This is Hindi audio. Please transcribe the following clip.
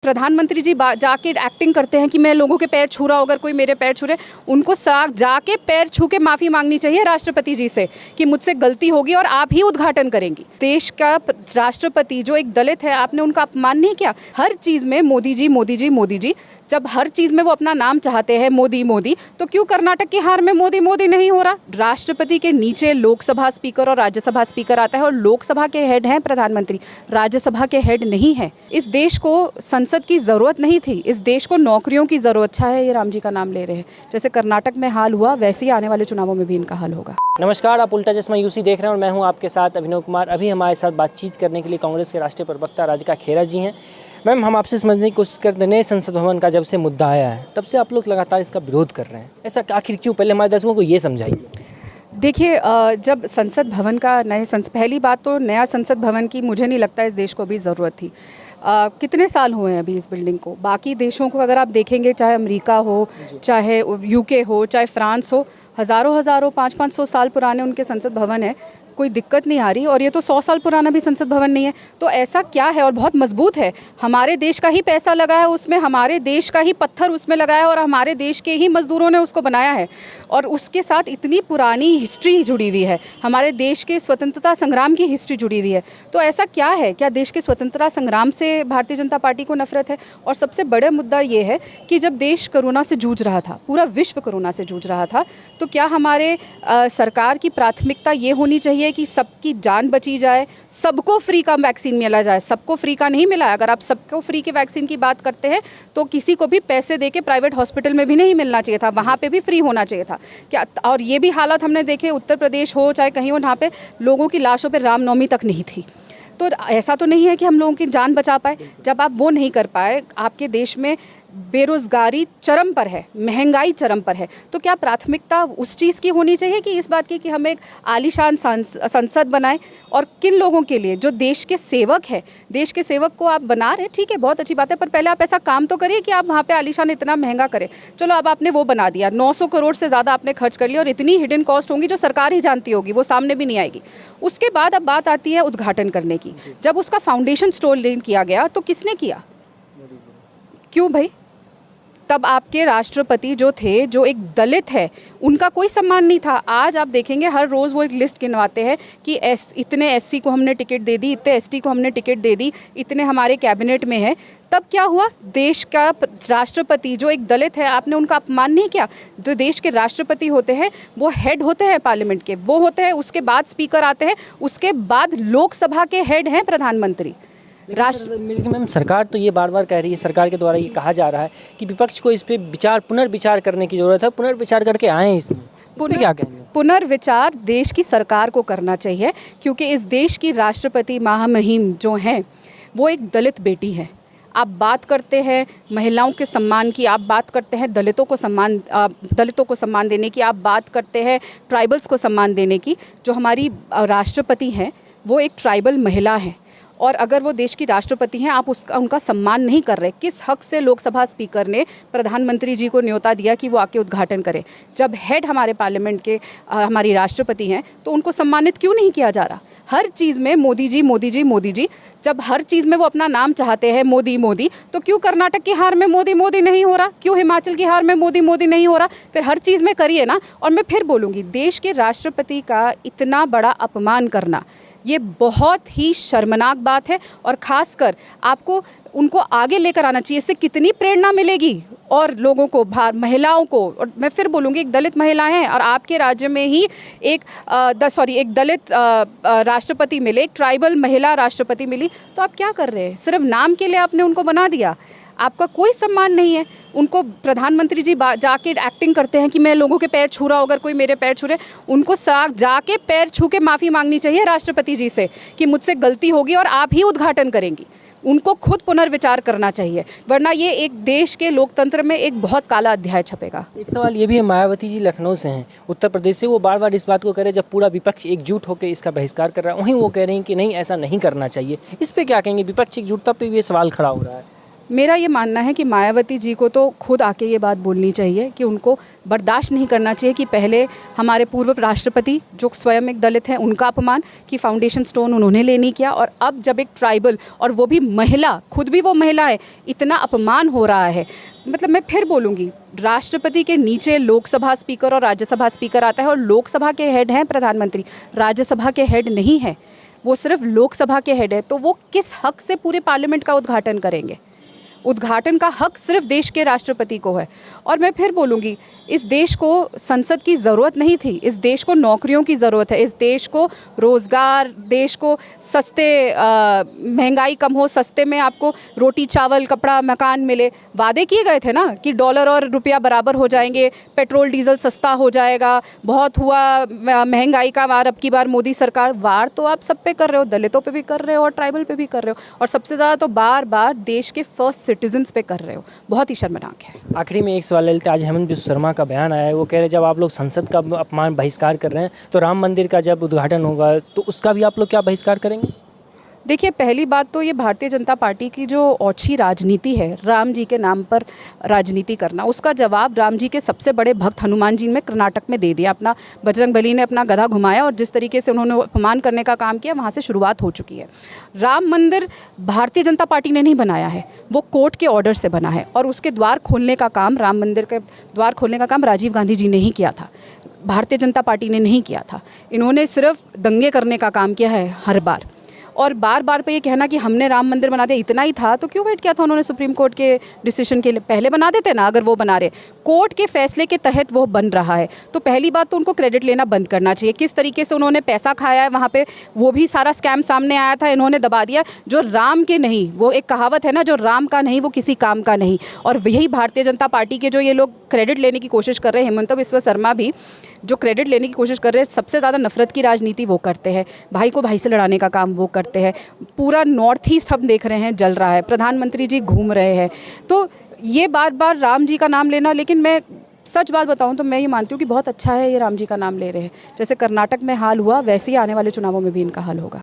प्रधानमंत्री जी जाके एक्टिंग करते हैं कि मैं लोगों के पैर छू रहा हूँ, अगर कोई मेरे पैर छू रहे उनको जाके पैर छू के माफ़ी मांगनी चाहिए राष्ट्रपति जी से कि मुझसे गलती होगी और आप ही उद्घाटन करेंगी। देश का राष्ट्रपति जो एक दलित है, आपने उनका अपमान नहीं किया। हर चीज़ में मोदी जी मोदी जी मोदी जी, जब हर चीज़ में वो अपना नाम चाहते हैं मोदी मोदी, तो क्यों कर्नाटक की हार में मोदी मोदी नहीं हो रहा? राष्ट्रपति के नीचे लोकसभा स्पीकर और राज्यसभा स्पीकर आता है और लोकसभा के हेड हैं प्रधानमंत्री, राज्यसभा के हेड नहीं है। इस देश को संसद की ज़रूरत नहीं थी, इस देश को नौकरियों की ज़रूरत। अच्छा है ये राम जी का नाम ले रहे हैं, जैसे कर्नाटक में हाल हुआ वैसे ही आने वाले चुनावों में भी इनका हाल होगा। नमस्कार, आप उल्टा चश्मा यूसी देख रहे हैं और मैं हूं आपके साथ अभिनव कुमार। अभी हमारे साथ बातचीत करने के लिए कांग्रेस के राष्ट्रीय प्रवक्ता राधिका खेरा जी हैं। मैम, हम आपसे समझने की कोशिश करते हैं, नए संसद भवन का जब से मुद्दा आया है तब से आप लोग लगातार इसका विरोध कर रहे हैं, ऐसा आखिर क्यों? पहले हमारे दर्शकों को ये समझाइए। देखिए, जब संसद भवन का पहली बात तो नया संसद भवन की मुझे नहीं लगता इस देश को भी ज़रूरत थी। कितने साल हुए हैं अभी इस बिल्डिंग को? बाकी देशों को अगर आप देखेंगे, चाहे अमेरिका हो, चाहे यूके हो, चाहे फ्रांस हो, हज़ारों 500 साल पुराने उनके संसद भवन है, कोई दिक्कत नहीं आ रही। और ये तो 100 साल पुराना भी संसद भवन नहीं है, तो ऐसा क्या है? और बहुत मजबूत है, हमारे देश का ही पैसा लगा है उसमें, हमारे देश का ही पत्थर उसमें लगा है और हमारे देश के ही मजदूरों ने उसको बनाया है। और उसके साथ इतनी पुरानी हिस्ट्री जुड़ी हुई है, हमारे देश के स्वतंत्रता संग्राम की हिस्ट्री जुड़ी हुई है। तो ऐसा क्या है? क्या देश के स्वतंत्रता संग्राम से भारतीय जनता पार्टी को नफरत है? और सबसे बड़ा मुद्दा ये है कि जब देश कोरोना से जूझ रहा था, पूरा विश्व कोरोना से जूझ रहा था, तो क्या हमारे सरकार की प्राथमिकता ये होनी चाहिए कि सबकी जान बची जाए, सबको फ्री का वैक्सीन मिला जाए? सबको फ्री का नहीं मिला है। अगर आप सबको फ्री के वैक्सीन की बात करते हैं तो किसी को भी पैसे देके प्राइवेट हॉस्पिटल में भी नहीं मिलना चाहिए था, वहाँ पे भी फ्री होना चाहिए था क्या? और ये भी हालात हमने देखे, उत्तर प्रदेश हो चाहे कहीं हो, वहाँ पे लोगों की लाशों पर रामनवमी तक नहीं थी। तो ऐसा तो नहीं है कि हम लोगों की जान बचा पाए। जब आप वो नहीं कर पाए, आपके देश में बेरोज़गारी चरम पर है, महंगाई चरम पर है, तो क्या प्राथमिकता उस चीज़ की होनी चाहिए कि इस बात की कि हम एक आलीशान संसद बनाएं? और किन लोगों के लिए? जो देश के सेवक है, देश के सेवक को आप बना रहे, ठीक है, बहुत अच्छी बात है, पर पहले आप ऐसा काम तो करिए कि आप वहाँ पे आलीशान इतना महंगा करें। चलो, अब आपने वो बना दिया, 900 करोड़ से ज़्यादा आपने खर्च कर लिया और इतनी हिडन कॉस्ट होंगी जो सरकार ही जानती होगी, वो सामने भी नहीं आएगी। उसके बाद अब बात आती है उद्घाटन करने की। जब उसका फाउंडेशन स्टोन किया गया तो किसने किया? क्यों भाई? तब आपके राष्ट्रपति जो थे, जो एक दलित है, उनका कोई सम्मान नहीं था। आज आप देखेंगे हर रोज़ वो एक लिस्ट गिनवाते हैं कि इतने एससी को हमने टिकट दे दी, इतने एसटी को हमने टिकट दे दी, इतने हमारे कैबिनेट में है। तब क्या हुआ? देश का राष्ट्रपति जो एक दलित है, आपने उनका अपमान नहीं किया। जो देश के राष्ट्रपति होते हैं वो हेड होते हैं पार्लियामेंट के, वो होते हैं, उसके बाद स्पीकर आते हैं, उसके बाद लोकसभा के हेड हैं प्रधानमंत्री। मैम, सरकार तो ये बार बार कह रही है, सरकार के द्वारा ये कहा जा रहा है कि विपक्ष को इस पे पुनर्विचार करने की ज़रूरत है, पुनर्विचार करके आएँ इसमें। क्या कहेंगे? पुनर्विचार देश की सरकार को करना चाहिए, क्योंकि इस देश की राष्ट्रपति महामहिम जो हैं वो एक दलित बेटी है। आप बात करते हैं महिलाओं के सम्मान की, आप बात करते हैं दलितों को सम्मान देने की, आप बात करते हैं ट्राइबल्स को सम्मान देने की। जो हमारी राष्ट्रपति हैं वो एक ट्राइबल महिला है, और अगर वो देश की राष्ट्रपति हैं, आप उनका सम्मान नहीं कर रहे। किस हक से लोकसभा स्पीकर ने प्रधानमंत्री जी को न्योता दिया कि वो आके उद्घाटन करें? जब हेड हमारे पार्लियामेंट के हमारी राष्ट्रपति हैं तो उनको सम्मानित क्यों नहीं किया जा रहा? हर चीज़ में मोदी जी मोदी जी मोदी जी, जब हर चीज़ में वो अपना नाम चाहते हैं मोदी मोदी, तो क्यों कर्नाटक की हार में मोदी मोदी नहीं हो रहा? क्यों हिमाचल की हार में मोदी मोदी नहीं हो रहा? फिर हर चीज़ में करिए ना। और मैं फिर बोलूँगी, देश के राष्ट्रपति का इतना बड़ा अपमान करना ये बहुत ही शर्मनाक बात है, और ख़ासकर आपको उनको आगे लेकर आना चाहिए। इससे कितनी प्रेरणा मिलेगी और लोगों को, महिलाओं को। और मैं फिर बोलूँगी, एक दलित महिला हैं और आपके राज्य में ही एक दलित राष्ट्रपति मिले, एक ट्राइबल महिला राष्ट्रपति मिली, तो आप क्या कर रहे हैं? सिर्फ नाम के लिए आपने उनको बना दिया, आपका कोई सम्मान नहीं है। उनको प्रधानमंत्री जी जाके एक्टिंग करते हैं कि मैं लोगों के पैर छू रहा हूँ, अगर कोई मेरे पैर छू रहे उनको जाके पैर छू के माफ़ी मांगनी चाहिए राष्ट्रपति जी से कि मुझसे गलती होगी और आप ही उद्घाटन करेंगी। उनको खुद पुनर्विचार करना चाहिए, वरना ये एक देश के लोकतंत्र में एक बहुत काला अध्याय छपेगा। एक सवाल ये भी है, मायावती जी लखनऊ से हैं, उत्तर प्रदेश से, वो बार बार इस बात को कह रहे हैं, जब पूरा विपक्ष एकजुट होकर इसका बहिष्कार कर रहा है, वहीं वो कह रहे हैं कि नहीं, ऐसा नहीं करना चाहिए। इस पर क्या कहेंगे? विपक्ष एकजुटता पर भी ये सवाल खड़ा हो रहा है। मेरा ये मानना है कि मायावती जी को तो खुद आके ये बात बोलनी चाहिए कि उनको बर्दाश्त नहीं करना चाहिए कि पहले हमारे पूर्व राष्ट्रपति जो स्वयं एक दलित हैं उनका अपमान, कि फाउंडेशन स्टोन उन्होंने ले नहीं किया, और अब जब एक ट्राइबल और वो भी महिला, खुद भी वो महिला है, इतना अपमान हो रहा है। मतलब मैं फिर बोलूँगी, राष्ट्रपति के नीचे लोकसभा स्पीकर और राज्यसभा स्पीकर आता है, और लोकसभा के हेड हैं प्रधानमंत्री, राज्यसभा के हेड नहीं है, वो सिर्फ लोकसभा के हेड है। तो वो किस हक से पूरे पार्लियामेंट का उद्घाटन करेंगे? उद्घाटन का हक सिर्फ देश के राष्ट्रपति को है। और मैं फिर बोलूँगी, इस देश को संसद की ज़रूरत नहीं थी, इस देश को नौकरियों की ज़रूरत है, इस देश को रोज़गार, देश को सस्ते, महंगाई कम हो, सस्ते में आपको रोटी चावल कपड़ा मकान मिले। वादे किए गए थे ना कि डॉलर और रुपया बराबर हो जाएंगे, पेट्रोल डीजल सस्ता हो जाएगा, बहुत हुआ महंगाई का वार। अब की बार मोदी सरकार, वार तो आप सब पे कर रहे हो, दलितों पे भी कर रहे हो और ट्राइबल पे भी कर रहे हो, और सबसे ज़्यादा तो बार बार देश के फर्स्ट सिटीजन्स पे कर रहे हो। बहुत ही शर्मनाक है। आखिरी में एक सवाल ले लेते हैं। आज हेमंत बिस्व शर्मा का बयान आया है, वो कह रहे हैं जब आप लोग संसद का अपमान बहिष्कार कर रहे हैं तो राम मंदिर का जब उद्घाटन होगा तो उसका भी आप लोग क्या बहिष्कार करेंगे? देखिए, पहली बात तो ये भारतीय जनता पार्टी की जो ओछी राजनीति है, राम जी के नाम पर राजनीति करना, उसका जवाब राम जी के सबसे बड़े भक्त हनुमान जी ने कर्नाटक में दे दिया। अपना बजरंगबली ने अपना गधा घुमाया और जिस तरीके से उन्होंने अपमान करने का काम किया, वहाँ से शुरुआत हो चुकी है। राम मंदिर भारतीय जनता पार्टी ने नहीं बनाया है, वो कोर्ट के ऑर्डर से बना है, और उसके द्वार खोलने का काम, राम मंदिर के द्वार खोलने का काम राजीव गांधी जी ने ही किया था, भारतीय जनता पार्टी ने नहीं किया था। इन्होंने सिर्फ दंगे करने का काम किया है हर बार, और बार बार पे ये कहना कि हमने राम मंदिर बना दिया, इतना ही था तो क्यों वेट किया था उन्होंने सुप्रीम कोर्ट के डिसीजन के लिए? पहले बना देते ना। अगर वो बना रहे, कोर्ट के फैसले के तहत वो बन रहा है, तो पहली बात तो उनको क्रेडिट लेना बंद करना चाहिए। किस तरीके से उन्होंने पैसा खाया है वहाँ पे, वो भी सारा स्कैम सामने आया था, इन्होंने दबा दिया। जो राम के नहीं, वो एक कहावत है ना, जो राम का नहीं वो किसी काम का नहीं, और यही भारतीय जनता पार्टी के जो ये लोग क्रेडिट लेने की कोशिश कर रहे हैं, हेमंत बिस्व शर्मा भी जो क्रेडिट लेने की कोशिश कर रहे हैं, सबसे ज़्यादा नफरत की राजनीति वो करते हैं, भाई को भाई से लड़ाने का काम वो करते हैं। पूरा नॉर्थ ईस्ट हम देख रहे हैं जल रहा है, प्रधानमंत्री जी घूम रहे हैं, तो ये बार बार राम जी का नाम लेना। लेकिन मैं सच बात बताऊं तो मैं ये मानती हूँ कि बहुत अच्छा है ये राम जी का नाम ले रहे हैं। जैसे कर्नाटक में हाल हुआ, वैसे ही आने वाले चुनावों में भी इनका हाल होगा।